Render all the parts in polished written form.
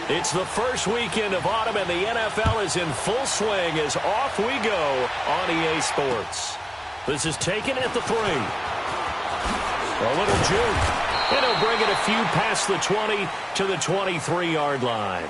It's the first weekend of autumn, and the NFL is in full swing as off we go on EA Sports. This is taken at the 3. A little juke, and he'll bring it a few past the 20 to the 23-yard line.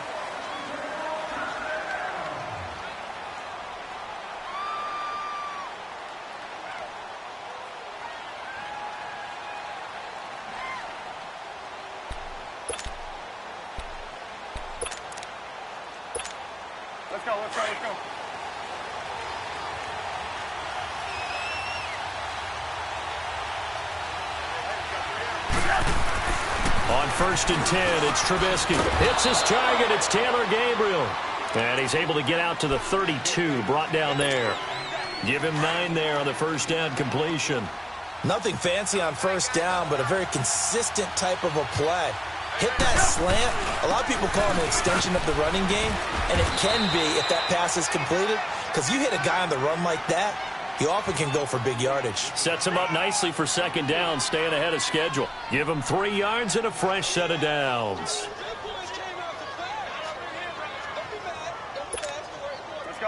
Let's go. On 1st and 10, it's Trubisky. Hits his target. It's Taylor Gabriel. And he's able to get out to the 32, brought down there. Give him 9 there on the first down completion. Nothing fancy on first down, but a very consistent type of a play. Hit that slant. A lot of people call it an extension of the running game, and it can be if that pass is completed, because you hit a guy on the run like that, he often can go for big yardage. Sets him up nicely for second down, staying ahead of schedule. Give him 3 yards and a fresh set of downs.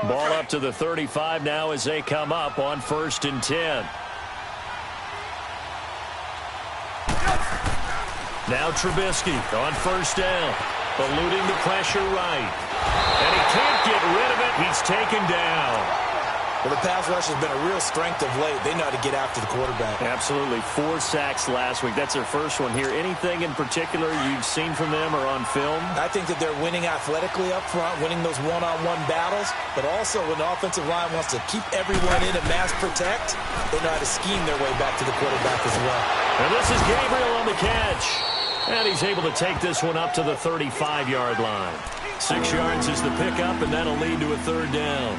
Ball up to the 35 now as they come up on 1st and 10. Now Trubisky on first down, eluding the pressure right. And he can't get rid of it. He's taken down. Well, the pass rush has been a real strength of late. They know how to get after the quarterback. Absolutely. 4 sacks last week. That's their first one here. Anything in particular you've seen from them or on film? I think that they're winning athletically up front, winning those one-on-one battles, but also when the offensive line wants to keep everyone in and mass protect, they know how to scheme their way back to the quarterback as well. And this is Gabriel on the catch. And he's able to take this one up to the 35-yard line. 6 yards is the pickup, and that'll lead to a 3rd down.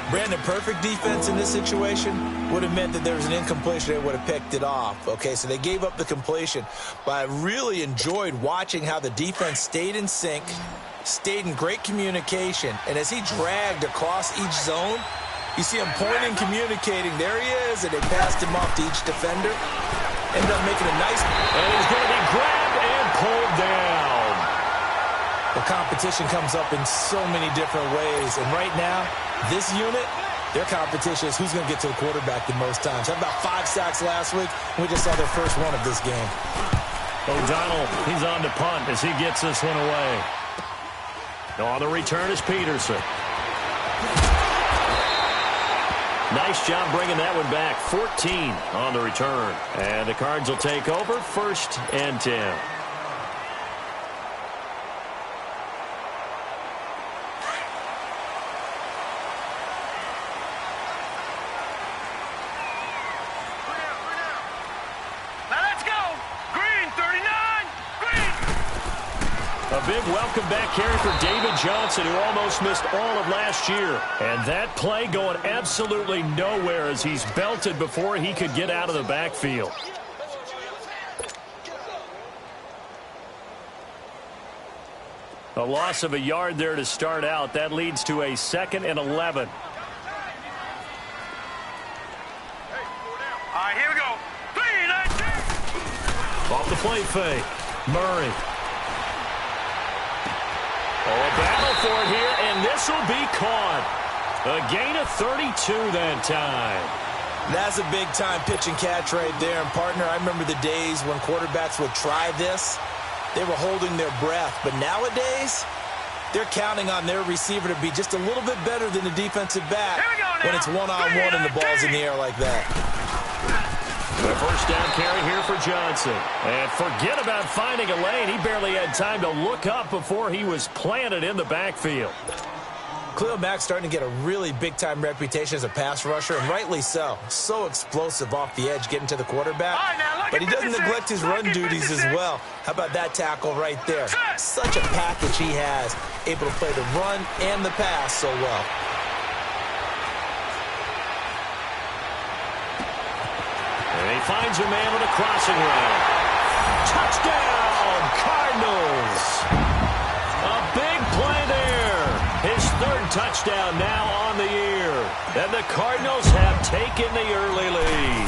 Brandon, perfect defense in this situation would have meant that there was an incompletion. They would have picked it off. Okay, so they gave up the completion. But I really enjoyed watching how the defense stayed in sync, stayed in great communication. And as he dragged across each zone, you see him pointing, communicating. There he is, and they passed him off to each defender. Ended up making a nice... And he's going to be grabbed and pulled down. The competition comes up in so many different ways. And right now, this unit, their competition is who's going to get to the quarterback the most times. Had about 5 sacks last week. We just saw their first one of this game. O'Donnell, he's on to punt as he gets this one away. On the return is Peterson. Nice job bringing that one back. 14 on the return. And the Cards will take over 1st and 10. A big welcome back carry for David Johnson, who almost missed all of last year. And that play going absolutely nowhere as he's belted before he could get out of the backfield. A loss of a yard there to start out. That leads to a 2nd and 11. All right, here we go. 3, 9, 2. Off the play fake. Murray. Oh, a battle for it here, and this will be caught. A gain of 32 that time. That's a big-time pitch and catch right there. And, partner, I remember the days when quarterbacks would try this. They were holding their breath. But nowadays, they're counting on their receiver to be just a little bit better than the defensive back when it's one-on-one and the ball's in the air like that. The first down carry here for Johnson. And forget about finding a lane. He barely had time to look up before he was planted in the backfield. Khalil Mack's starting to get a really big-time reputation as a pass rusher, and rightly so. So explosive off the edge getting to the quarterback. But he doesn't neglect his run duties as well. How about that tackle right there? Such a package he has, able to play the run and the pass so well. And he finds a man with a crossing route. Touchdown, Cardinals. A big play there. His 3rd touchdown now on the year. And the Cardinals have taken the early lead.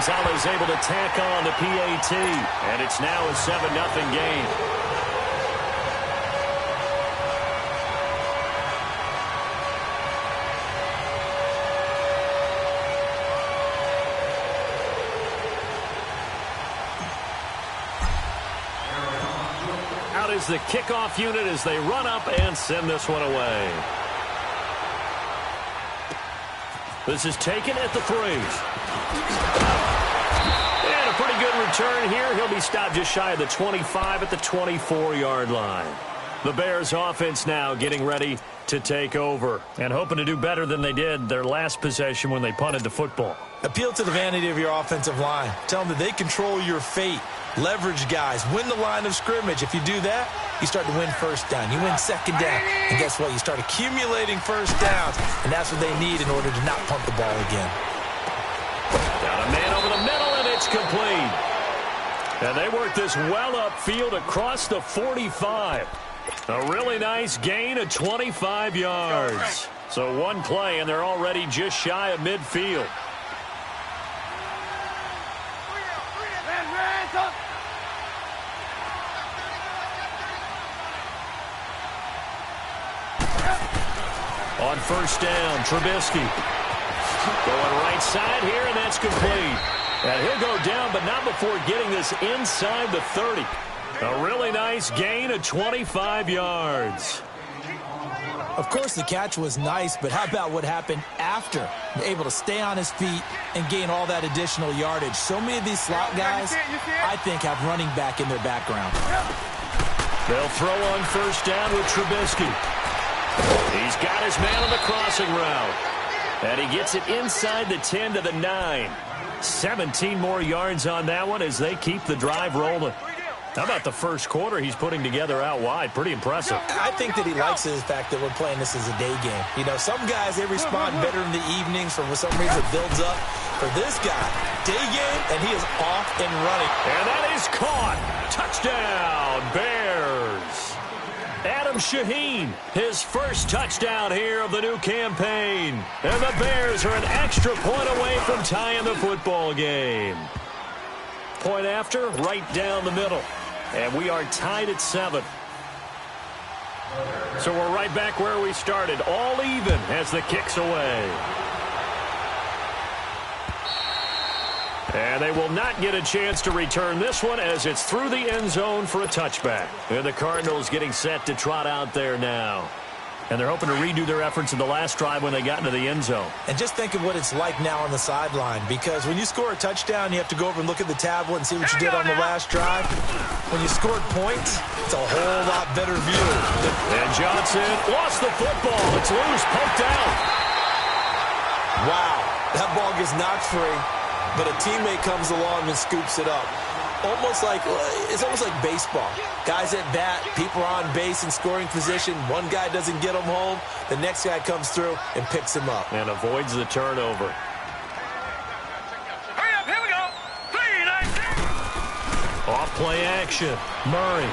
Saleh's able to tack on the PAT, and it's now a 7-0 game. Out is the kickoff unit as they run up and send this one away. This is taken at the 3. And a pretty good return here. He'll be stopped just shy of the 25 at the 24-yard line. The Bears offense now getting ready to take over and hoping to do better than they did their last possession when they punted the football. Appeal to the vanity of your offensive line. Tell them that they control your fate. Leverage guys. Win the line of scrimmage. If you do that, you start to win first down. You win second down. And guess what? You start accumulating first downs. And that's what they need in order to not punt the ball again. Got a man over the middle, and it's complete. And they work this well upfield across the 45. A really nice gain of 25 yards. So one play, and they're already just shy of midfield. On first down, Trubisky going right side here, and that's complete. And he'll go down, but not before getting this inside the 30. A really nice gain of 25 yards. Of course, the catch was nice, but how about what happened after? Able to stay on his feet and gain all that additional yardage. So many of these slot guys, I think, have running back in their background. They'll throw on first down with Trubisky. He's got his man on the crossing route. And he gets it inside the 10 to the 9. 17 more yards on that one as they keep the drive rolling. How about the first quarter he's putting together out wide? Pretty impressive. I think that he likes the fact that we're playing this as a day game. You know, some guys, they respond better in the evenings for some reason it builds up. For this guy, day game, and he is off and running. And that is caught. Touchdown, Bears. Adam Shaheen, his first touchdown here of the new campaign. And the Bears are an extra point away from tying the football game. Point after, right down the middle. And we are tied at 7. So we're right back where we started, all even as the kick's away. And they will not get a chance to return this one as it's through the end zone for a touchback. And the Cardinals getting set to trot out there now. And they're hoping to redo their efforts in the last drive when they got into the end zone. And just think of what it's like now on the sideline, because when you score a touchdown, you have to go over and look at the tablet and see what you did on the last drive. When you scored points, it's a whole lot better view. And Johnson lost the football. It's loose, poked out. Wow, that ball gets knocked free, but a teammate comes along and scoops it up. It's almost like baseball. Guys at bat, people are on base in scoring position. One guy doesn't get him home. The next guy comes through and picks him up. And avoids the turnover. Hurry up, here we go. 3, 9. Off play action. Murray.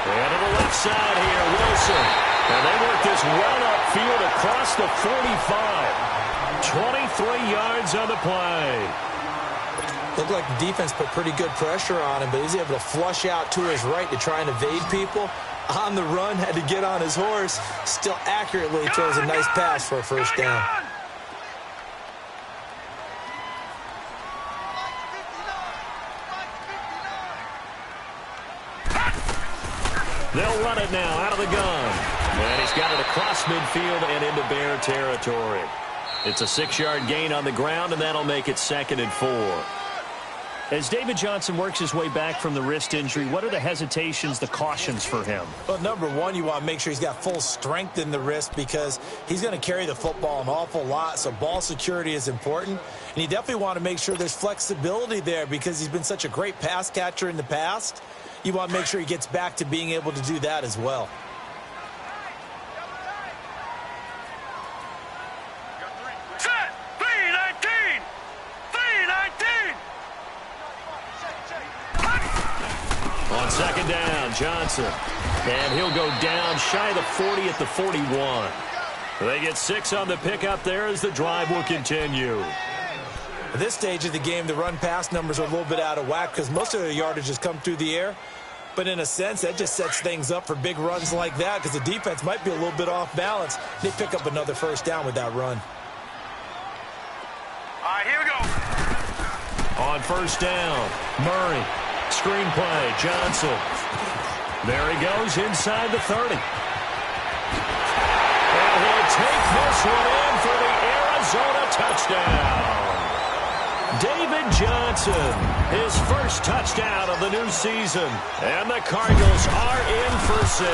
And to the left side here, Wilson. And they work this well upfield across the 45. 23 yards on the play. Looked like the defense put pretty good pressure on him, but he was able to flush out to his right to try and evade people. On the run, had to get on his horse. Still accurately throws a nice pass for a first down. They'll run it now out of the gun. And he's got it across midfield and into Bear territory. It's a 6-yard gain on the ground, and that'll make it 2nd and 4. As David Johnson works his way back from the wrist injury, what are the hesitations, the cautions for him? Well, number one, you want to make sure he's got full strength in the wrist because he's going to carry the football an awful lot, so ball security is important. And you definitely want to make sure there's flexibility there because he's been such a great pass catcher in the past. You want to make sure he gets back to being able to do that as well. On 2nd down, Johnson. And he'll go down shy of the 40 at the 41. They get 6 on the pickup there as the drive will continue. At this stage of the game, the run-pass numbers are a little bit out of whack because most of the yardage has come through the air. But in a sense, that just sets things up for big runs like that because the defense might be a little bit off balance. They pick up another first down with that run. All right, here we go. On first down, Murray. Screenplay, Johnson. There he goes inside the 30. And he'll take this one in for the Arizona touchdown. David Johnson, his first touchdown of the new season. And the Cardinals are in for 6.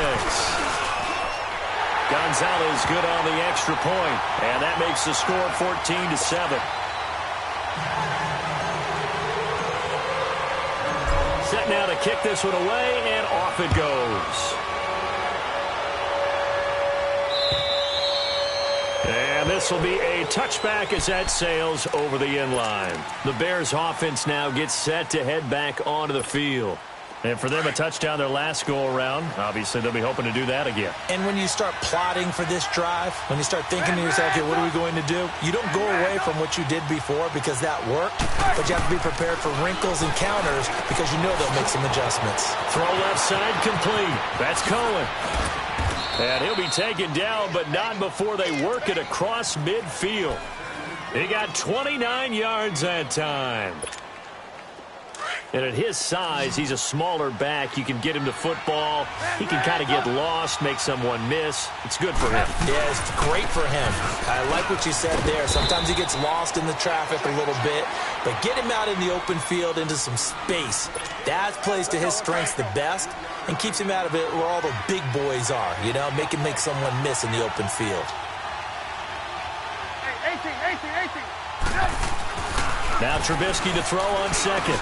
Gonzalez good on the extra point, and that makes the score 14-7. Set now to kick this one away, and off it goes. And this will be a touchback as that sails over the end line. The Bears offense now gets set to head back onto the field. And for them, a touchdown their last go-around. Obviously, they'll be hoping to do that again. And when you start plotting for this drive, when you start thinking to yourself, okay, what are we going to do? You don't go away from what you did before because that worked, but you have to be prepared for wrinkles and counters because you know they'll make some adjustments. Throw left side complete. That's Cohen. And he'll be taken down, but not before they work it across midfield. He got 29 yards that time. And at his size, he's a smaller back. You can get him to football. He can kind of get lost, make someone miss. It's good for him. Yeah, it's great for him. I like what you said there. Sometimes he gets lost in the traffic a little bit, but get him out in the open field into some space. That plays to his strengths the best and keeps him out of it where all the big boys are, you know, make him make someone miss in the open field. Hey, 18. Now Trubisky to throw on second.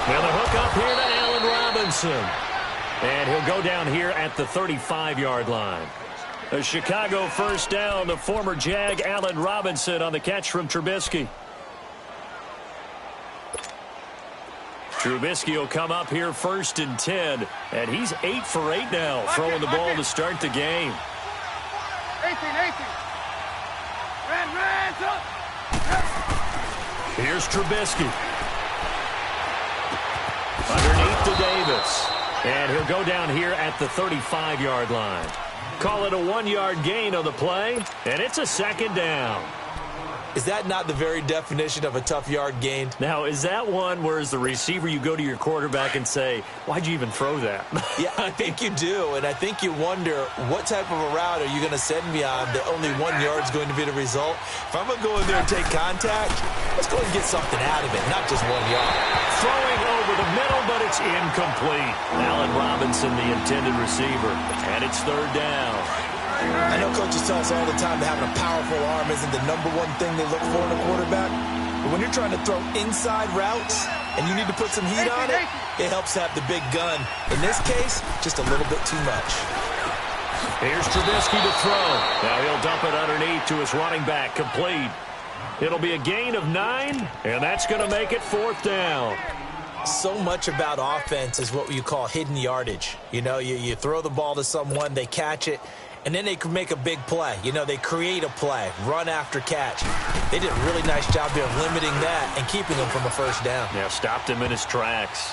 And the hook up here to Allen Robinson. And he'll go down here at the 35-yard line. A Chicago first down. The former Jag Allen Robinson on the catch from Trubisky. Trubisky will come up here 1st and 10. And he's 8 for 8 now, throwing the ball to start the game. 18. Ran, up. Here's Trubisky. Underneath to Davis. And he'll go down here at the 35-yard line. Call it a 1-yard gain on the play, and it's a second down. Is that not the very definition of a tough yard gain? Now, is that one where as the receiver you go to your quarterback and say, why'd you even throw that? Yeah, I think you do, and I think you wonder what type of a route are you going to send me on that only 1 yard is going to be the result? If I'm going to go in there and take contact, let's go and get something out of it, not just 1 yard. Throwing over the middle, but it's incomplete. Allen Robinson, the intended receiver, and it's 3rd down. I know coaches tell us all the time that having a powerful arm isn't the #1 thing they look for in a quarterback. But when you're trying to throw inside routes and you need to put some heat on it, it helps to have the big gun. In this case, just a little bit too much. Here's Trubisky to throw. Now he'll dump it underneath to his running back, complete. It'll be a gain of 9, and that's going to make it 4th down. So much about offense is what you call hidden yardage. You know, you throw the ball to someone, they catch it, and then they can make a big play. You know, they create a play, run after catch. They did a really nice job there of limiting that and keeping him from a first down. Yeah, stopped him in his tracks.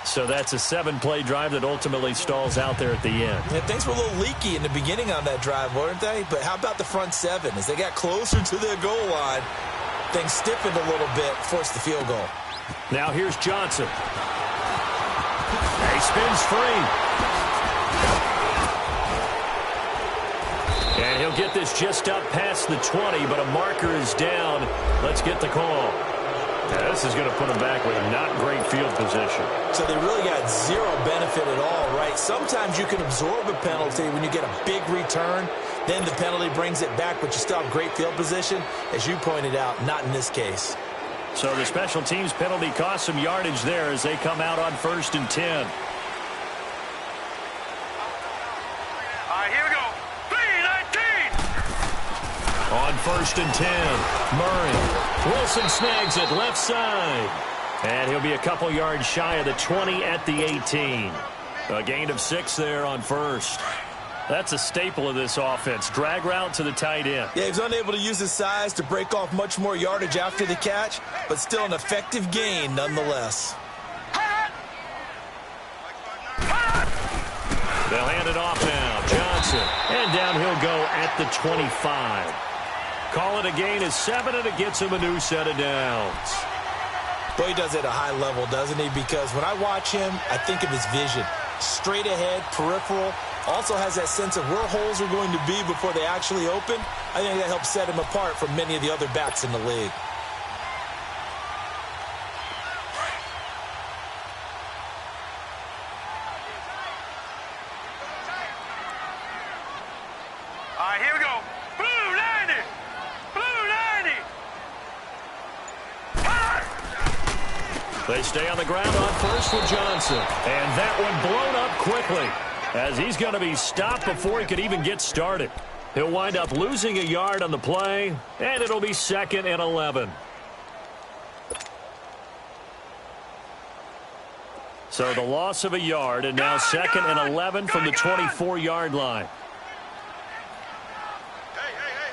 So that's a 7-play drive that ultimately stalls out there at the end. Yeah, things were a little leaky in the beginning on that drive, weren't they? But how about the front 7? As they got closer to their goal line, things stiffened a little bit, forced the field goal. Now here's Johnson. He spins free. And he'll get this just up past the 20, but a marker is down. Let's get the call. Now, this is going to put them back with a not great field position. So they really got zero benefit at all, right? Sometimes you can absorb a penalty when you get a big return. Then the penalty brings it back, but you still have great field position. As you pointed out, not in this case. So the special teams penalty cost some yardage there as they come out on 1st and 10. All right, here we go. 3-19. On 1st and 10, Murray. Wilson snags it left side. And he'll be a couple yards shy of the 20 at the 18. A gain of 6 there on 1st. That's a staple of this offense. Drag route to the tight end. Yeah, he was unable to use his size to break off much more yardage after the catch, but still an effective gain nonetheless. They'll hand it off now. Johnson. And down he'll go at the 25. Call it a gain of 7, and it gets him a new set of downs. Boy, he does it at a high level, doesn't he? Because when I watch him, I think of his vision. Straight ahead, peripheral. Also has that sense of where holes are going to be before they actually open. I think that helps set him apart from many of the other backs in the league. All right, here we go. Blue 90. Blue 90. They stay on the ground on first with Johnson. And that one blown up quickly, as he's going to be stopped before he could even get started. He'll wind up losing a yard on the play, and it'll be 2nd and 11. So the loss of a yard, and now 2nd and 11 from the 24-yard line.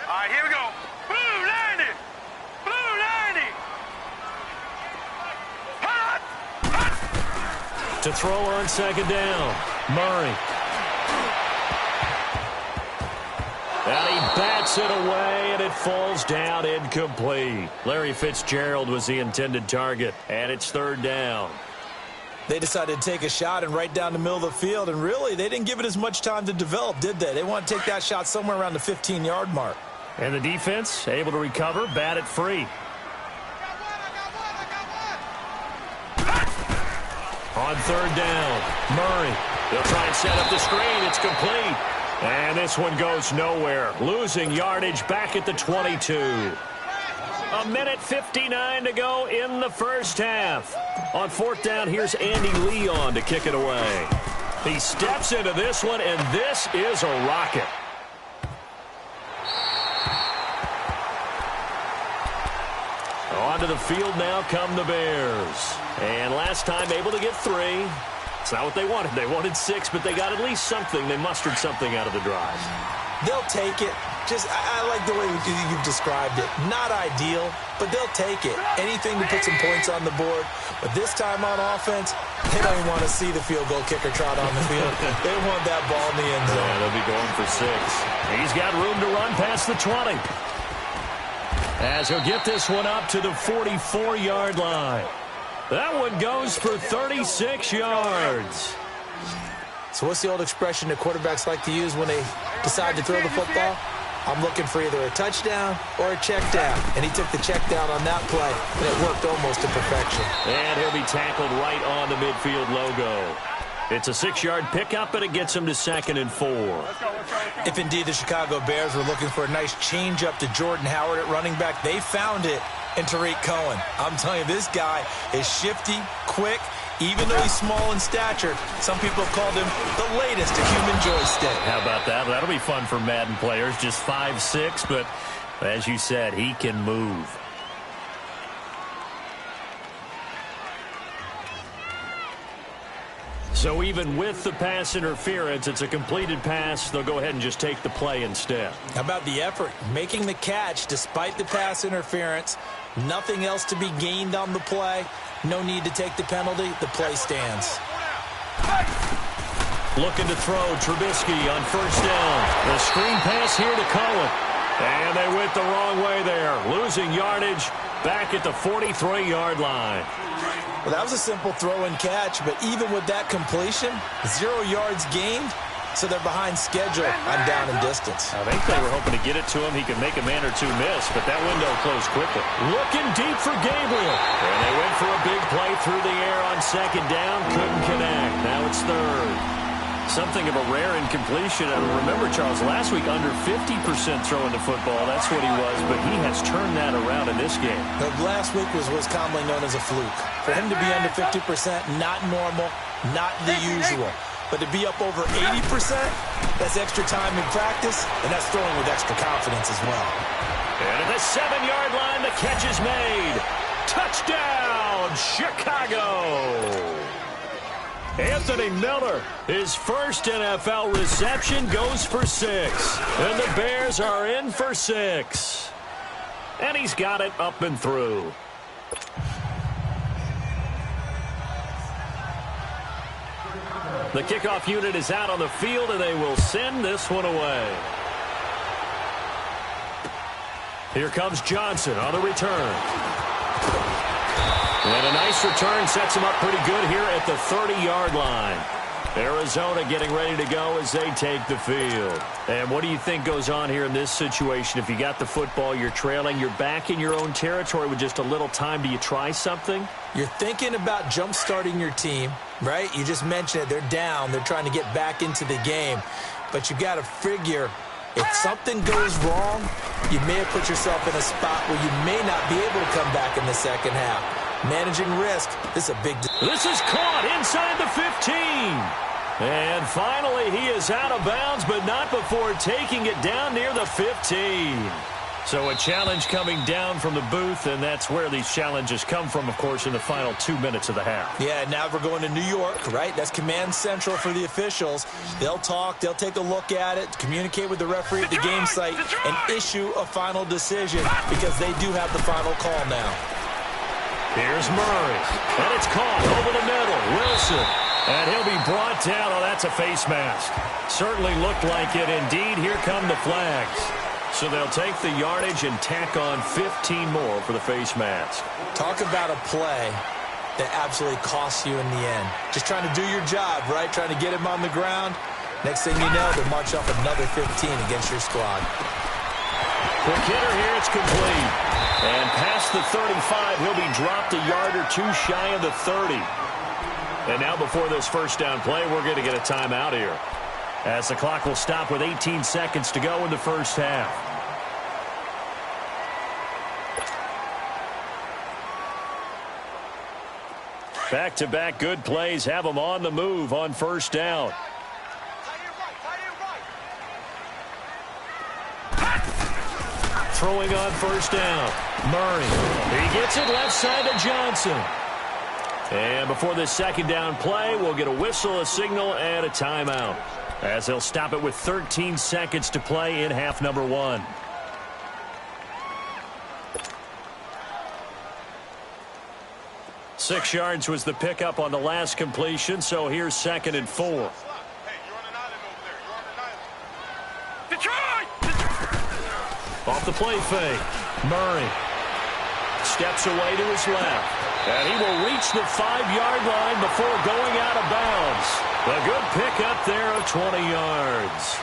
All right, here we go. Blue 90. Blue 90. To throw on 2nd down, Murray. And he bats it away, and it falls down incomplete. Larry Fitzgerald was the intended target, and it's 3rd down. They decided to take a shot and right down the middle of the field, and really, they didn't give it as much time to develop, did they? They want to take that shot somewhere around the 15-yard mark. And the defense able to recover, bat it free. On 3rd down, Murray. They'll try and set up the screen. It's complete. And this one goes nowhere. Losing yardage back at the 22. 1:59 to go in the first half. On 4th down, here's Andy Leon to kick it away. He steps into this one, and this is a rocket. Onto the field now come the Bears. And last time able to get 3. It's not what they wanted. They wanted 6, but they got at least something. They mustered something out of the drive. They'll take it. I like the way you've described it. Not ideal, but they'll take it. Anything to put some points on the board. But this time on offense, they don't even want to see the field goal kicker trot on the field. They want that ball in the end zone. Yeah, they'll be going for 6. He's got room to run past the 20. As he'll get this one up to the 44-yard line. That one goes for 36 yards. So what's the old expression that quarterbacks like to use when they decide to throw the football? I'm looking for either a touchdown or a check down. And he took the check down on that play, and it worked almost to perfection. And he'll be tackled right on the midfield logo. It's a 6-yard pickup, and it gets him to 2nd and 4. If indeed the Chicago Bears were looking for a nice change-up to Jordan Howard at running back, they found it in Tariq Cohen. I'm telling you, this guy is shifty, quick. Even though he's small in stature, some people have called him the latest to human joystick. How about that? That'll be fun for Madden players. Just 5'6", but as you said, he can move. So even with the pass interference, it's a completed pass. They'll go ahead and just take the play instead. How about the effort? Making the catch despite the pass interference. Nothing else to be gained on the play. No need to take the penalty. The play stands. Looking to throw Trubisky on 1st down. The screen pass here to Cohen. And they went the wrong way there. Losing yardage back at the 43-yard line. Well, that was a simple throw and catch, but even with that completion, 0 yards gained, so they're behind schedule on down and distance. I think they were hoping to get it to him. He could make a man or two miss, but that window closed quickly. Looking deep for Gabriel. And they went for a big play through the air on 2nd down. Couldn't connect. Now it's 3rd. Something of a rare incompletion. And remember, Charles, last week under 50% throwing the football. That's what he was, but he has turned that around in this game. Last week was commonly known as a fluke. For him to be under 50%, not normal, not the usual. But to be up over 80%, that's extra time in practice, and that's throwing with extra confidence as well. And at the 7-yard line, the catch is made. Touchdown, Chicago! Anthony Miller, his first NFL reception, goes for 6. And the Bears are in for 6. And he's got it up and through. The kickoff unit is out on the field, and they will send this one away. Here comes Johnson on the return. And a nice return sets him up pretty good here at the 30-yard line. Arizona getting ready to go as they take the field. And what do you think goes on here in this situation? If you got the football, you're trailing, you're back in your own territory with just a little time. Do you try something? You're thinking about jump-starting your team, right? You just mentioned it. They're down. They're trying to get back into the game. But you got to figure, if something goes wrong, you may have put yourself in a spot where you may not be able to come back in the second half. Managing risk, this is a big... This is caught inside the 15. And finally, he is out of bounds, but not before taking it down near the 15. So a challenge coming down from the booth, and that's where these challenges come from, of course, in the final 2 minutes of the half. Yeah, now we're going to New York, right? That's command central for the officials. They'll talk, they'll take a look at it, communicate with the referee at the game site, and issue a final decision because they do have the final call now. Here's Murray, and it's caught over the middle. Wilson, and he'll be brought down. Oh, that's a face mask. Certainly looked like it. Indeed, here come the flags. So they'll take the yardage and tack on 15 more for the face mask. Talk about a play that absolutely costs you in the end. Just trying to do your job, right? Trying to get him on the ground. Next thing you know, they'll march off another 15 against your squad. Quick hitter here, it's complete. And past the 35, he'll be dropped a yard or two shy of the 30. And now before this first down play, we're going to get a timeout here, as the clock will stop with 18 seconds to go in the first half. Back-to-back good plays have them on the move on first down. Throwing on first down. Murray. He gets it left side to Johnson. And before this second down play, we'll get a whistle, a signal, and a timeout, as they'll stop it with 13 seconds to play in half number 1. Six yards was the pickup on the last completion, so here's 2nd and 4. Hey, you're on an island over there. You're on an island. Detroit! Off the play fake. Murray steps away to his left. And he will reach the 5-yard line before going out of bounds. A good pickup there of 20 yards.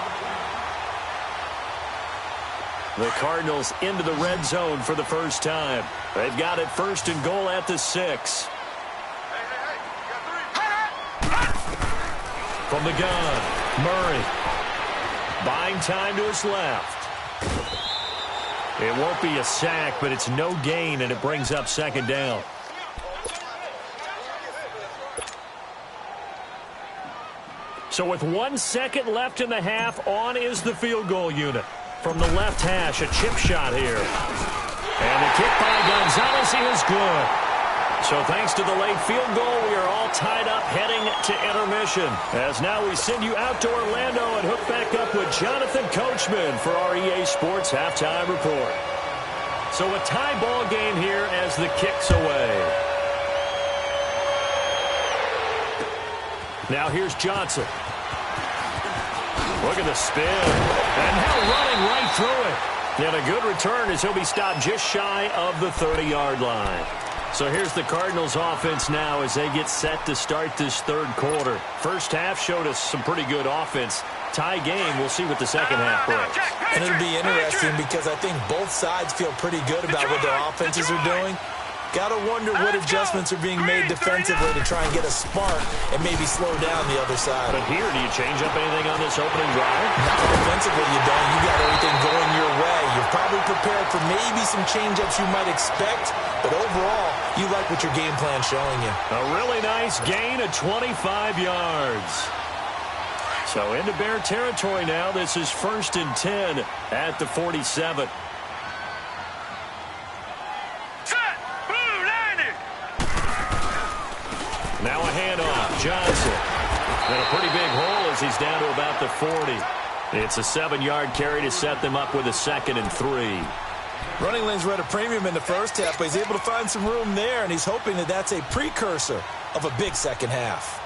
The Cardinals into the red zone for the first time. They've got it 1st and goal at the 6. From the gun, Murray. Buying time to his left. It won't be a sack, but it's no gain, and it brings up 2nd down. So with 1 second left in the half, on is the field goal unit. From the left hash, a chip shot here. And the kick by Gonzalez is good. So thanks to the late field goal, we are all tied up heading to intermission. As now we send you out to Orlando and hook back up with Jonathan Coachman for our EA Sports Halftime Report. So a tie ball game here as the kick's away. Now here's Johnson. Look at the spin. And now running right through it. And a good return as he'll be stopped just shy of the 30-yard line. So here's the Cardinals offense now as they get set to start this third quarter. First half showed us some pretty good offense. Tie game, we'll see what the second half brings. And it'll be interesting because I think both sides feel pretty good about what their offenses are doing. Got to wonder what adjustments are being made defensively to try and get a spark and maybe slow down the other side. But here, do you change up anything on this opening drive? Not defensively, you don't. You got everything going your way. You're probably prepared for maybe some change-ups you might expect, but overall, you like what your game plan's showing you. A really nice gain of 25 yards. So into Bear territory now. This is 1st and 10 at the 47. Now a handoff. Johnson. And a pretty big hole as he's down to about the 40. It's a 7-yard carry to set them up with a 2nd and 3. Running lanes were at a premium in the first half, but he's able to find some room there, and he's hoping that that's a precursor of a big second half.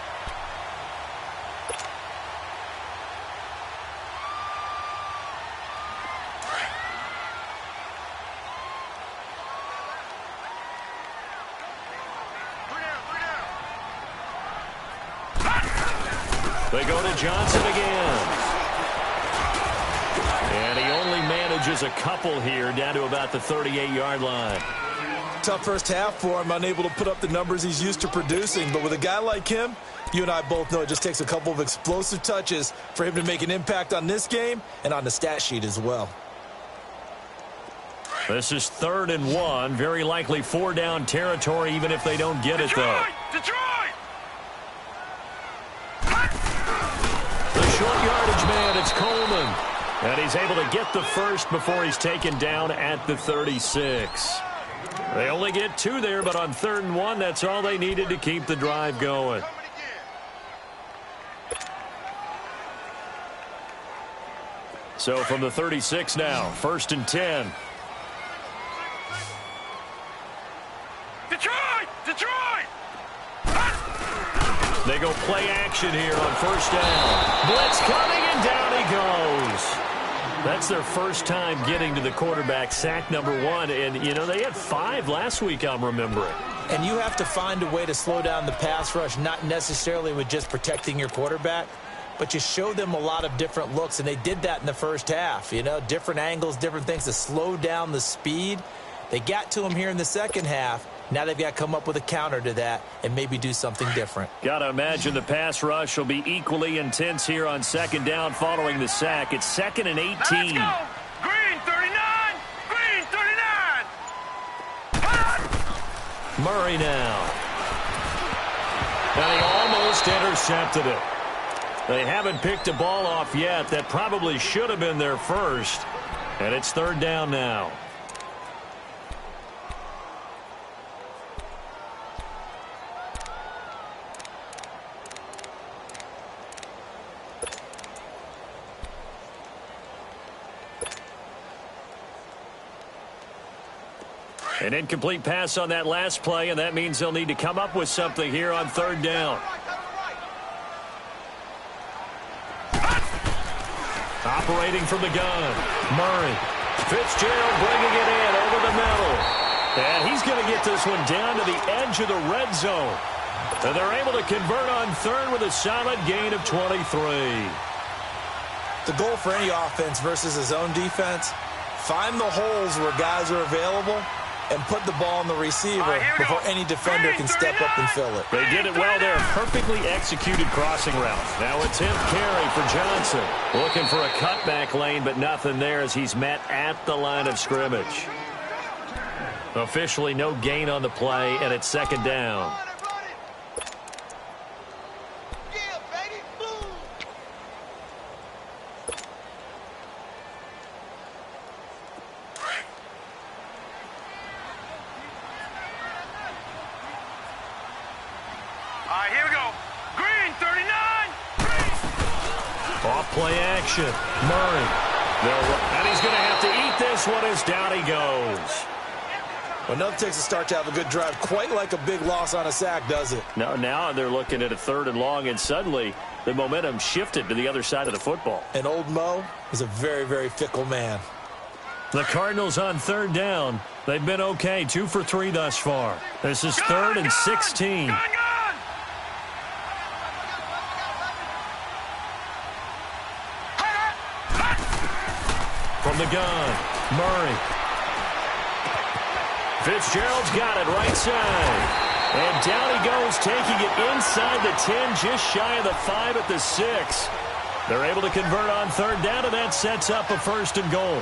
They go to Johnson again. And he only manages a couple here down to about the 38-yard line. Tough first half for him, unable to put up the numbers he's used to producing. But with a guy like him, you and I both know it just takes a couple of explosive touches for him to make an impact on this game and on the stat sheet as well. This is 3rd and 1. Very likely 4-down territory even if they don't get it, though. Detroit! Short yardage man, it's Coleman. And he's able to get the first before he's taken down at the 36. They only get 2 there, but on 3rd and 1, that's all they needed to keep the drive going. So from the 36 now, 1st and 10. Detroit! They go play action here on 1st down. Blitz coming, and down he goes. That's their first time getting to the quarterback, sack number 1. And, you know, they had 5 last week, I'm remembering. And you have to find a way to slow down the pass rush, not necessarily with just protecting your quarterback, but you show them a lot of different looks, and they did that in the first half. You know, different angles, different things to slow down the speed. They got to him here in the second half. Now they've got to come up with a counter to that and maybe do something different. Got to imagine the pass rush will be equally intense here on 2nd down following the sack. It's 2nd and 18. Let's go! Green 39! Green 39! Murray now. And he almost intercepted it. They haven't picked a ball off yet. That probably should have been their first. And it's 3rd down now. An incomplete pass on that last play, and that means they'll need to come up with something here on 3rd down. Operating from the gun, Murray. Fitzgerald bringing it in over the middle. And he's going to get this one down to the edge of the red zone. And they're able to convert on 3rd with a solid gain of 23. The goal for any offense versus his own defense, find the holes where guys are available and put the ball on the receiver before any defender can step up and fill it. They did it well there. Perfectly executed crossing route. Now a 10th carry for Johnson. Looking for a cutback lane, but nothing there as he's met at the line of scrimmage. Officially no gain on the play, and it's 2nd down. Here we go. Green 39! Off play action. Murray. And he's going to have to eat this one as down he goes. Well, nothing takes a start to have a good drive quite like a big loss on a sack, does it? No, now they're looking at a 3rd and long, and suddenly the momentum shifted to the other side of the football. And old Mo is a very, very fickle man. The Cardinals on 3rd down. They've been okay, 2 for 3 thus far. This is 3rd and 16. Gun! From the gun, Murray. Fitzgerald's got it right side. And down he goes, taking it inside the 10, just shy of the 5 at the 6. They're able to convert on 3rd down, and that sets up a 1st and goal.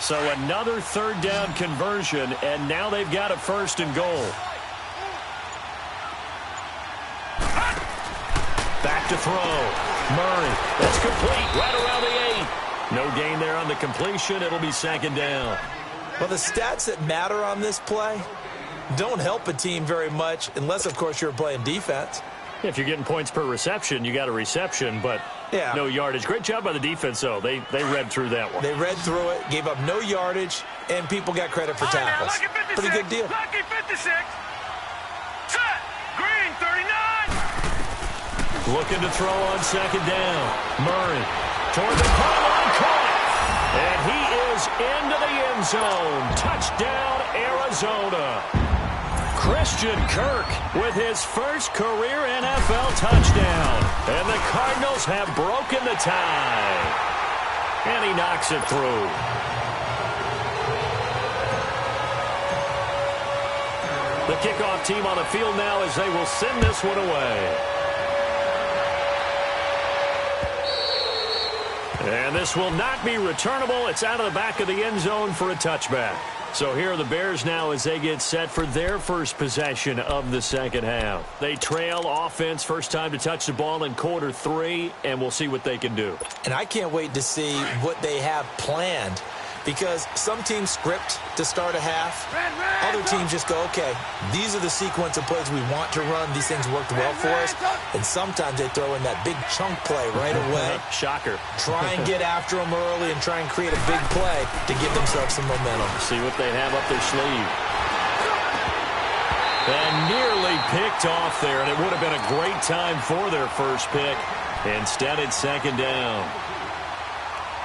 So another third down conversion, and now they've got a first and goal. Back to throw. Murray. That's complete right around the 8. No gain there on the completion. It'll be second down. Well, the stats that matter on this play don't help a team very much unless, of course, you're playing defense. If you're getting points per reception, you got a reception, but no yardage. Great job by the defense, though. They read through that one. They read through it, gave up no yardage, and people got credit for tackles. Pretty good deal. Lucky 56. Set. Green 39. Looking to throw on second down. Murray toward the pylon, caught. And he is into the end zone. Touchdown, Arizona. Christian Kirk with his first career NFL touchdown. And the Cardinals have broken the tie. And he knocks it through. The kickoff team on the field now as they will send this one away. And this will not be returnable. It's out of the back of the end zone for a touchback. So here are the Bears now as they get set for their first possession of the second half. They trail offense, first time to touch the ball in quarter 3, and we'll see what they can do. And I can't wait to see what they have planned, because some teams script to start a half. Other teams just go, okay, these are the sequence of plays we want to run. These things worked well for us. And sometimes they throw in that big chunk play right away. Shocker. Try and get after them early and try and create a big play to give themselves some momentum. See what they have up their sleeve. And nearly picked off there, and it would have been a great time for their first pick. Instead, it's second down.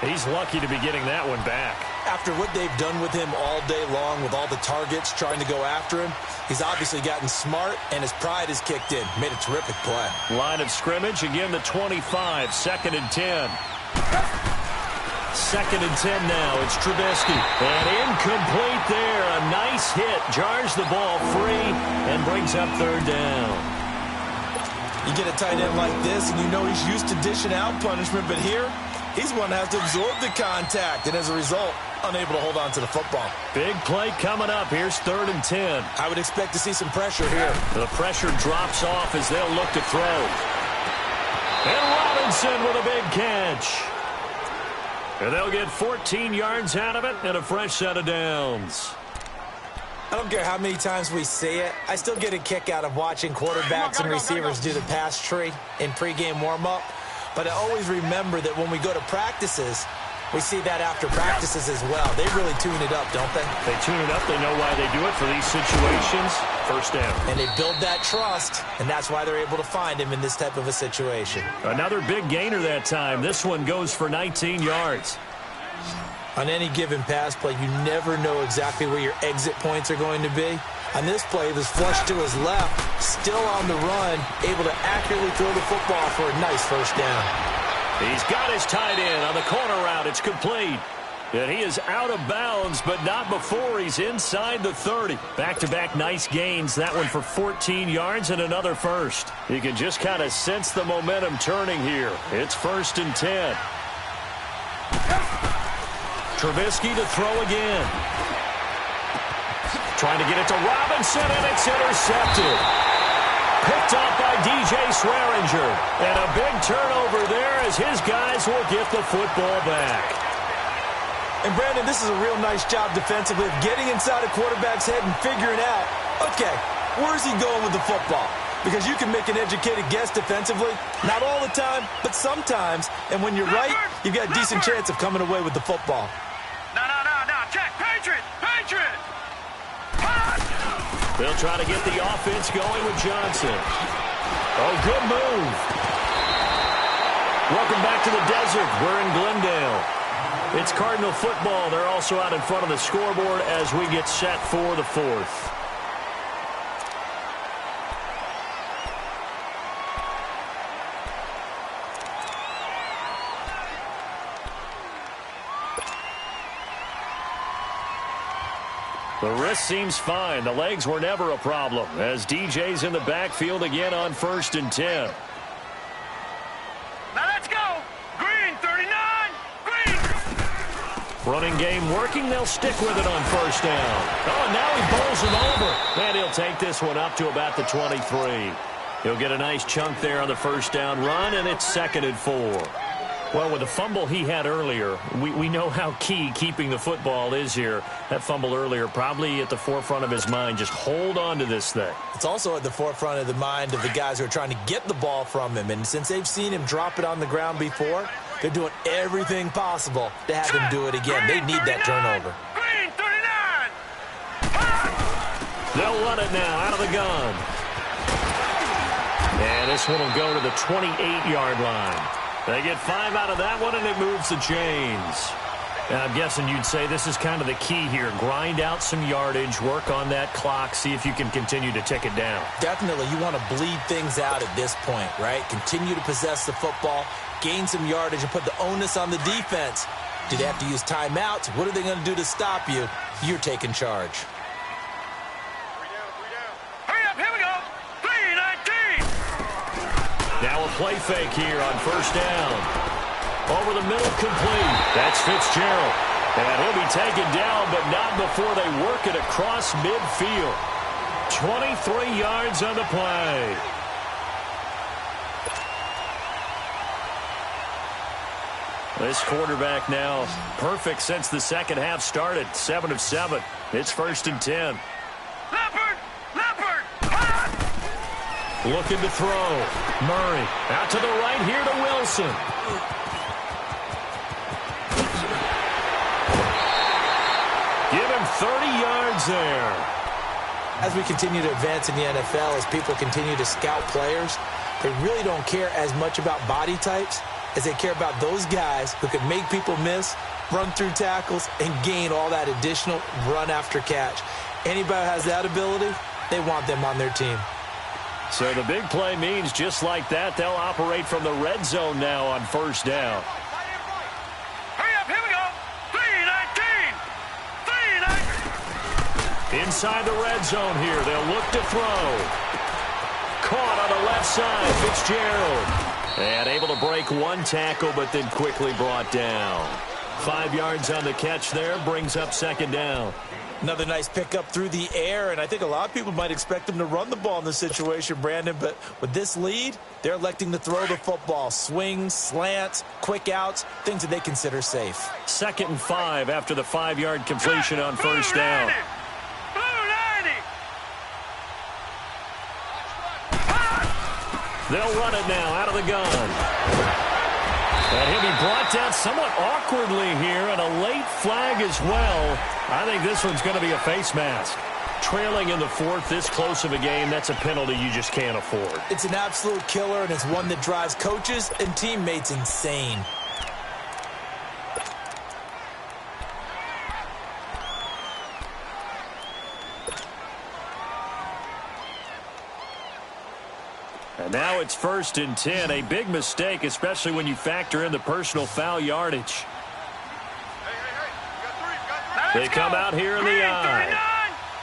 He's lucky to be getting that one back. After what they've done with him all day long, with all the targets trying to go after him, he's obviously gotten smart, and his pride has kicked in. Made a terrific play. Line of scrimmage, again the 25, second and 10. Second and 10 now. It's Trubisky. And incomplete there. A nice hit. Jars the ball free and brings up third down. You get a tight end like this, and you know he's used to dishing out punishment, but here, he's one that has to absorb the contact, and as a result, unable to hold on to the football. Big play coming up. Here's third and 10. I would expect to see some pressure here. The pressure drops off as they'll look to throw. And Robinson with a big catch. And they'll get 14 yards out of it and a fresh set of downs. I don't care how many times we see it. I still get a kick out of watching quarterbacks and receivers do the pass tree in pregame warm-up. But I always remember that when we go to practices, we see that after practices as well. They really tune it up, don't they? They tune it up. They know why they do it for these situations. First down. And they build that trust, and that's why they're able to find him in this type of a situation. Another big gainer that time. This one goes for 19 yards. On any given pass play, you never know exactly where your exit points are going to be. On this play, it was flushed to his left, still on the run, able to accurately throw the football for a nice first down. He's got his tight end on the corner route. It's complete. And he is out of bounds, but not before he's inside the 30. Back-to-back nice gains. That one for 14 yards and another first. You can just kind of sense the momentum turning here. It's first and 10. Trubisky to throw again. Trying to get it to Robinson, and it's intercepted. Picked up by DJ Swearinger. And a big turnover there as his guys will get the football back. And, Brandon, this is a real nice job defensively of getting inside a quarterback's head and figuring out, okay, where's he going with the football? Because you can make an educated guess defensively. Not all the time, but sometimes. And when you're right, you've got a decent chance of coming away with the football. No. Check. Patriot. They'll try to get the offense going with Johnson. Oh, good move. Welcome back to the desert. We're in Glendale. It's Cardinal football. They're also out in front of the scoreboard as we get set for the fourth. The wrist seems fine. The legs were never a problem as DJ's in the backfield again on first and 10. Now let's go. Green 39. Green. Running game working. They'll stick with it on first down. Oh, and now he bowls him over. And he'll take this one up to about the 23. He'll get a nice chunk there on the first down run, and it's 2nd and 4. Well, with the fumble he had earlier, we know how key keeping the football is here. That fumble earlier probably at the forefront of his mind. Just hold on to this thing. It's also at the forefront of the mind of the guys who are trying to get the ball from him. And since they've seen him drop it on the ground before, they're doing everything possible to have him do it again. They need that turnover. Green 39. They'll run it now out of the gun. And this one will go to the 28-yard line. They get 5 out of that one, and it moves the chains. And I'm guessing you'd say this is kind of the key here. Grind out some yardage, work on that clock, see if you can continue to tick it down. Definitely, you want to bleed things out at this point, right? Continue to possess the football, gain some yardage, and put the onus on the defense. Do they have to use timeouts? What are they going to do to stop you? You're taking charge. 3 down. Hurry up, here we go. 3-19. Now a play fake here on first down. Over the middle, complete. That's Fitzgerald. And he'll be taken down, but not before they work it across midfield. 23 yards on the play. This quarterback now perfect since the second half started. 7 of 7. It's 1st and 10. Leopard. Looking to throw. Murray out to the right here to Wilson. Give him 30 yards there. As we continue to advance in the NFL, as people continue to scout players, they really don't care as much about body types as they care about those guys who can make people miss, run through tackles, and gain all that additional run after catch. Anybody who has that ability, they want them on their team. So the big play means just like that, they'll operate from the red zone now on first down. Hurry up, here we go. 3-19. Inside the red zone here, they'll look to throw. Caught on the left side, Fitzgerald. And able to break one tackle, but then quickly brought down. 5 yards on the catch there, brings up 2nd down. Another nice pickup through the air, and I think a lot of people might expect them to run the ball in this situation, Brandon, but with this lead, they're electing to throw the football. Swings, slants, quick outs, things that they consider safe. 2nd and 5 after the 5-yard completion on first down. Blue 90. They'll run it now out of the gun. And he'll be brought down somewhat awkwardly here, and a late flag as well. I think this one's going to be a face mask. Trailing in the 4th, this close of a game, that's a penalty you just can't afford. It's an absolute killer, and it's one that drives coaches and teammates insane. And now it's 1st and 10. A big mistake, especially when you factor in the personal foul yardage. Hey. You got 3. They come out here in the eye.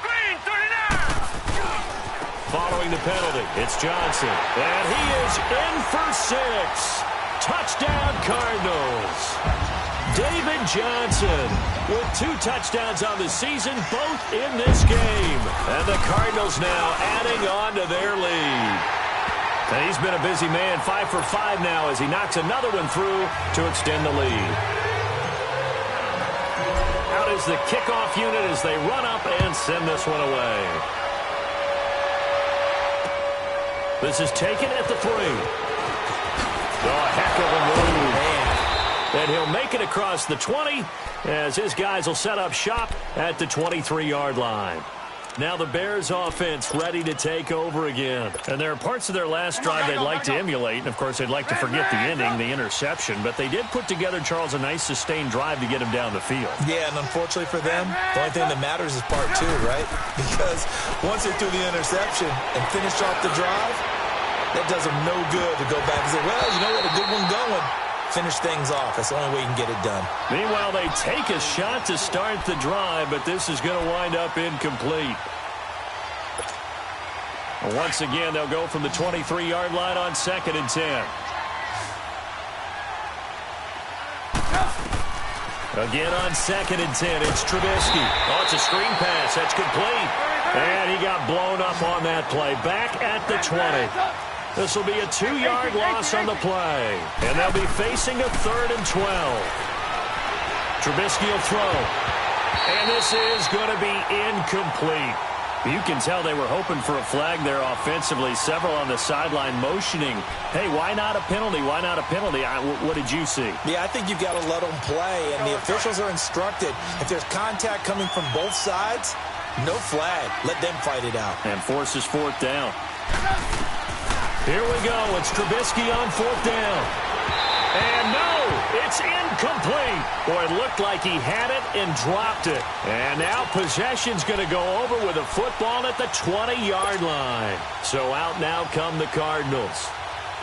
Green 39. Following the penalty, it's Johnson. And he is in for 6. Touchdown, Cardinals. David Johnson with 2 touchdowns on the season, both in this game. And the Cardinals now adding on to their lead. And he's been a busy man, 5 for 5 now as he knocks another one through to extend the lead. Out is the kickoff unit as they run up and send this one away. This is taken at the 3. Oh, heck of a move. And he'll make it across the 20 as his guys will set up shop at the 23-yard line. Now the Bears offense ready to take over again. And there are parts of their last drive they'd like to emulate. And, of course, they'd like to forget the ending, the interception. But they did put together, Charles, a nice sustained drive to get him down the field. Yeah, and unfortunately for them, the only thing that matters is part 2, right? Because once they threw the interception and finished off the drive, that does them no good to go back and say, well, you know what, a good one going. Finish things off. That's the only way you can get it done. Meanwhile, they take a shot to start the drive, but this is going to wind up incomplete. Once again, they'll go from the 23-yard line on 2nd and 10. Again on 2nd and 10, it's Trubisky. Oh, it's a screen pass. That's complete. And he got blown up on that play. Back at the 20. This will be a 2-yard loss on the play. And they'll be facing a 3rd and 12. Trubisky will throw. And this is going to be incomplete. You can tell they were hoping for a flag there offensively. Several on the sideline motioning, hey, why not a penalty? Why not a penalty? What did you see? Yeah, I think you've got to let them play, and the officials are instructed. If there's contact coming from both sides, no flag. Let them fight it out. And forces 4th down. Here we go. It's Trubisky on 4th down. And no, it's incomplete. Boy, it looked like he had it and dropped it. And now possession's going to go over with a football at the 20-yard line. So out now come the Cardinals.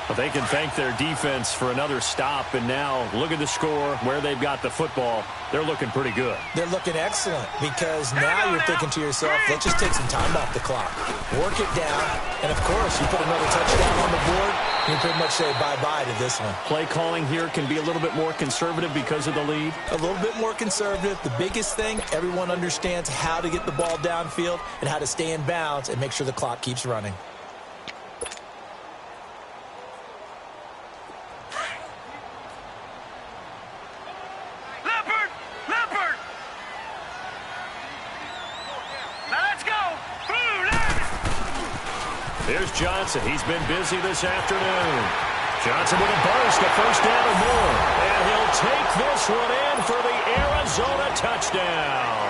But they can thank their defense for another stop. And now look at the score, where they've got the football. They're looking pretty good. They're looking excellent because now you're thinking to yourself, let's just take some time off the clock. Work it down. And, of course, you put another touchdown on the board, you pretty much say bye-bye to this one. Play calling here can be a little bit more conservative because of the lead. A little bit more conservative. The biggest thing, everyone understands how to get the ball downfield and how to stay in bounds and make sure the clock keeps running. Here's Johnson. He's been busy this afternoon. Johnson with a burst, a 1st down or more. And he'll take this one in for the Arizona touchdown.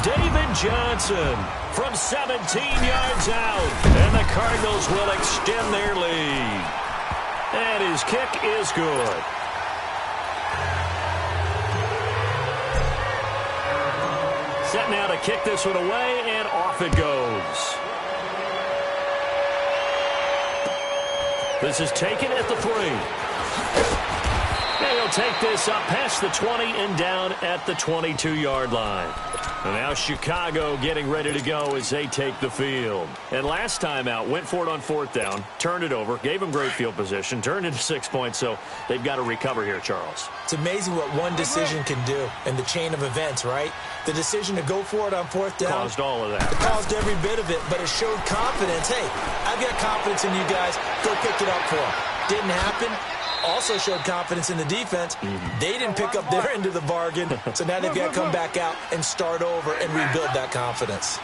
David Johnson from 17 yards out. And the Cardinals will extend their lead. And his kick is good. Set now to kick this one away, and off it goes. This is taken at the 3. And he'll take this up past the 20 and down at the 22-yard line. And now Chicago getting ready to go as they take the field. And last time out, went for it on 4th down, turned it over, gave them great field position, turned into 6 points, so they've got to recover here, Charles. It's amazing what one decision can do in the chain of events, right? The decision to go for it on 4th down. Caused all of that. It caused every bit of it, but it showed confidence. Hey, I've got confidence in you guys. Go pick it up for them. Didn't happen. Also showed confidence in the defense. They didn't pick up their end of the bargain, so now they've got to come back out and start over and rebuild that confidence.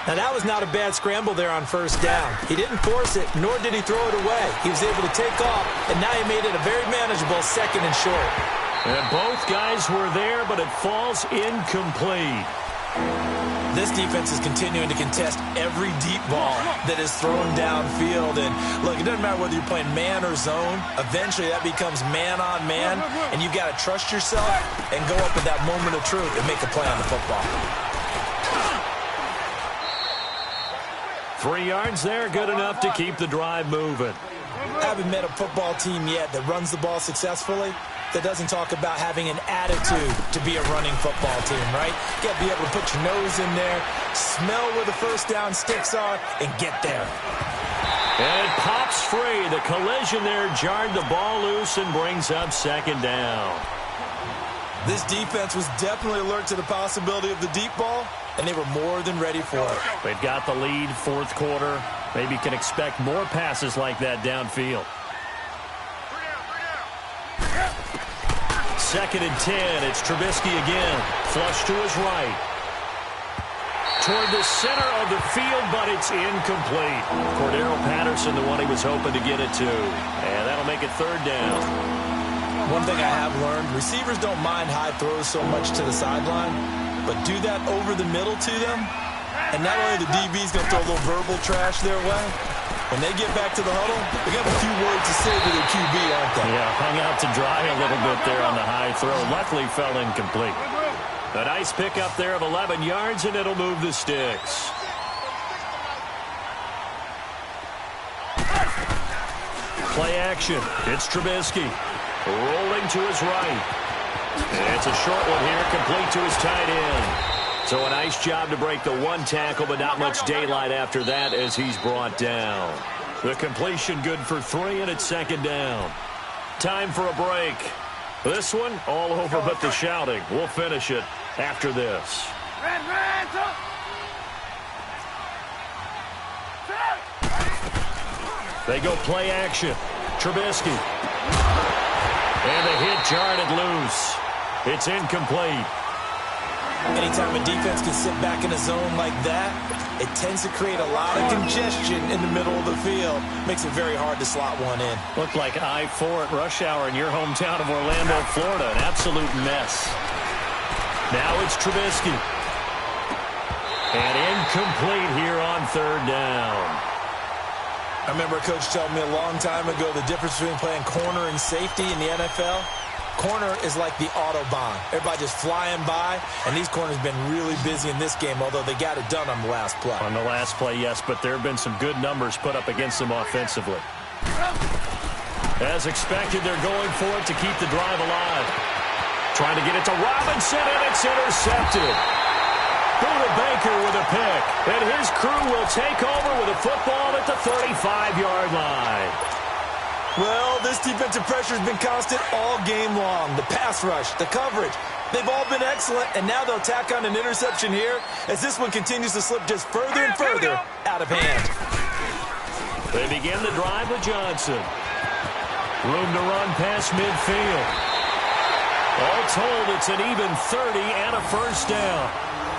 Now, that was not a bad scramble there on 1st down. He didn't force it, nor did he throw it away. He was able to take off, and now he made it a very manageable 2nd and short. And both guys were there, but it falls incomplete. This defense is continuing to contest every deep ball that is thrown downfield. And, look, it doesn't matter whether you're playing man or zone. Eventually, that becomes man-on-man, and you've got to trust yourself and go up at that moment of truth and make a play on the football. 3 yards there, good enough to keep the drive moving. I haven't met a football team yet that runs the ball successfully that doesn't talk about having an attitude to be a running football team, right? You got to be able to put your nose in there, smell where the 1st down sticks are, and get there. And it pops free. The collision there jarred the ball loose and brings up 2nd down. This defense was definitely alert to the possibility of the deep ball, and they were more than ready for it. They've got the lead, 4th quarter. Maybe can expect more passes like that downfield. 2nd and 10. It's Trubisky again. Flush to his right. Toward the center of the field, but it's incomplete. Cordero Patterson, the one he was hoping to get it to. And that'll make it 3rd down. One thing I have learned, receivers don't mind high throws so much to the sideline, but do that over the middle to them, and not only the DB's going to throw a little verbal trash their way, when they get back to the huddle, they got a few words to say to their QB, aren't they? Yeah, hung out to dry a little bit there on the high throw. Luckily fell incomplete. A nice pickup there of 11 yards, and it'll move the sticks. Play action. It's Trubisky. Rolling to his right. And it's a short one here, complete to his tight end. So a nice job to break the 1 tackle, but not much daylight after that as he's brought down. The completion good for 3, and it's 2nd down. Time for a break. This one, all over but the shouting. We'll finish it after this. They go play action. Trubisky. And the hit jarred it loose. It's incomplete. Anytime a defense can sit back in a zone like that, it tends to create a lot of congestion in the middle of the field. Makes it very hard to slot one in. Looked like I-4 at rush hour in your hometown of Orlando, Florida. An absolute mess. Now it's Trubisky. And incomplete here on third down. I remember a coach telling me a long time ago the difference between playing corner and safety in the NFL. Corner is like the Autobahn. Everybody just flying by, and these corners have been really busy in this game, although they got it done on the last play. On the last play, yes, but there have been some good numbers put up against them offensively. As expected, they're going for it to keep the drive alive. Trying to get it to Robinson, and it's intercepted. Buda Baker with a pick, and his crew will take over with a football at the 35-yard line. Well, this defensive pressure has been constant all game long. The pass rush, the coverage, they've all been excellent, and now they'll tack on an interception here as this one continues to slip just further and further out of hand. They begin the drive with Johnson. Room to run past midfield. All told, it's an even 30 and a first down.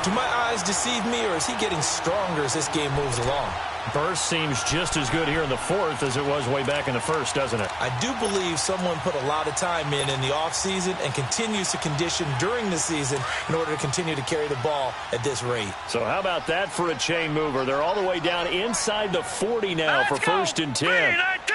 Do my eyes deceive me, or is he getting stronger as this game moves along? Burst seems just as good here in the fourth as it was way back in the first, doesn't it? I do believe someone put a lot of time in the offseason and continues to condition during the season in order to continue to carry the ball at this rate. So how about that for a chain mover? They're all the way down inside the 40 now for first and 10. 3-19!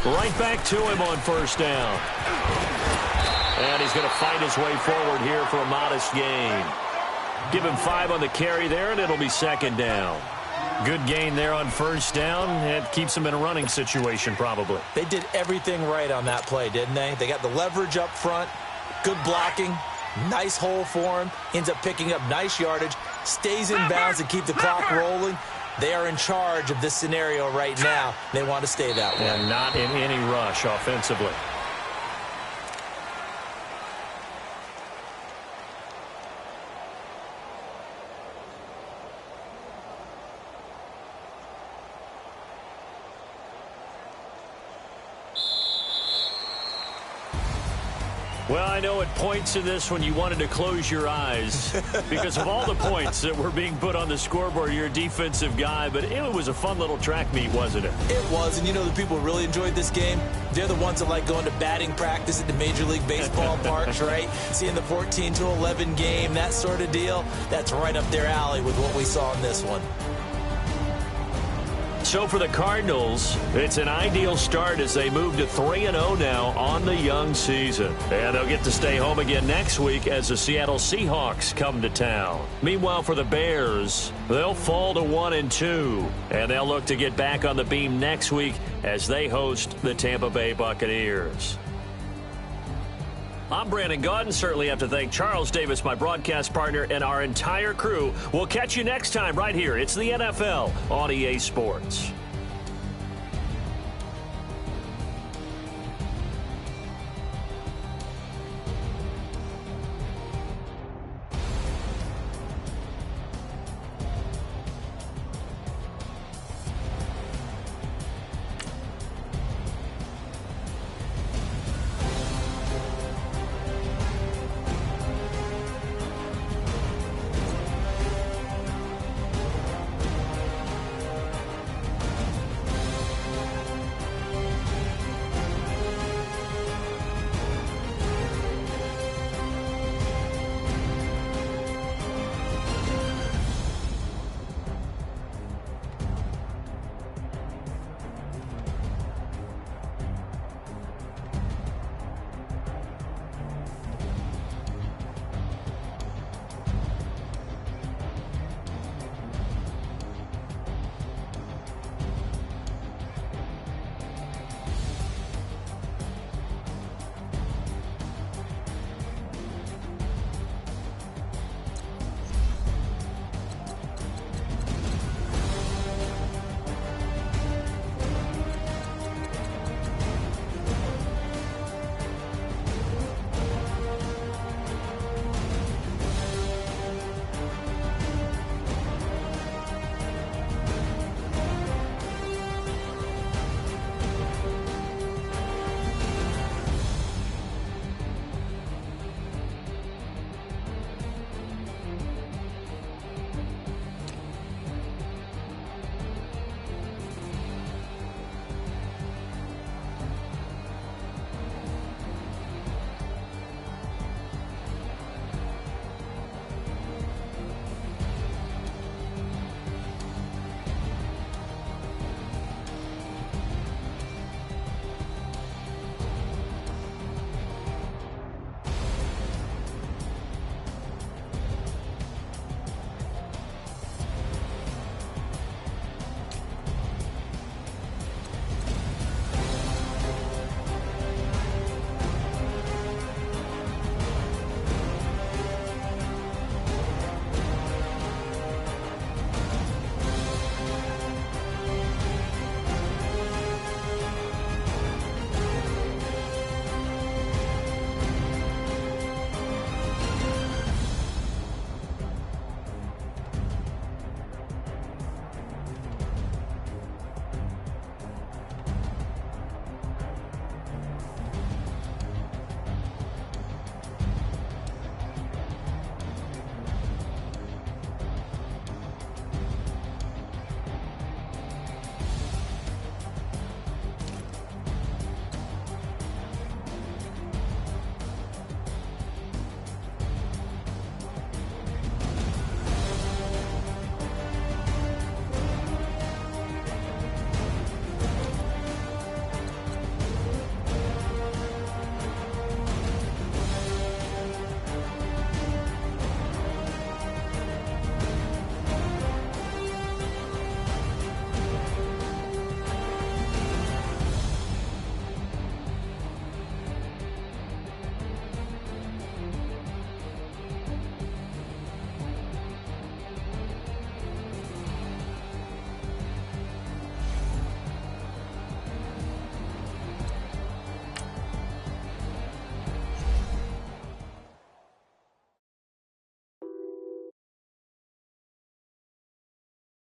Right back to him on first down. And he's going to fight his way forward here for a modest gain. Give him 5 on the carry there, and it'll be second down. Good gain there on first down. It keeps them in a running situation probably. They did everything right on that play, didn't they? They got the leverage up front, good blocking, nice hole for him, ends up picking up nice yardage, stays in bounds to keep the clock rolling. They are in charge of this scenario right now. They want to stay that way. And not in any rush offensively. Well, I know at points in this when you wanted to close your eyes because of all the points that were being put on the scoreboard. You're a defensive guy, but it was a fun little track meet, wasn't it? It was, and you know the people who really enjoyed this game? They're the ones that like going to batting practice at the Major League Baseball parks, right? Seeing the 14-11 game, that sort of deal. That's right up their alley with what we saw in this one. So for the Cardinals, it's an ideal start as they move to 3-0 now on the young season. And they'll get to stay home again next week as the Seattle Seahawks come to town. Meanwhile, for the Bears, they'll fall to 1-2. And they'll look to get back on the beam next week as they host the Tampa Bay Buccaneers. I'm Brandon Gaudin. Certainly have to thank Charles Davis, my broadcast partner, and our entire crew. We'll catch you next time right here. It's the NFL on EA Sports.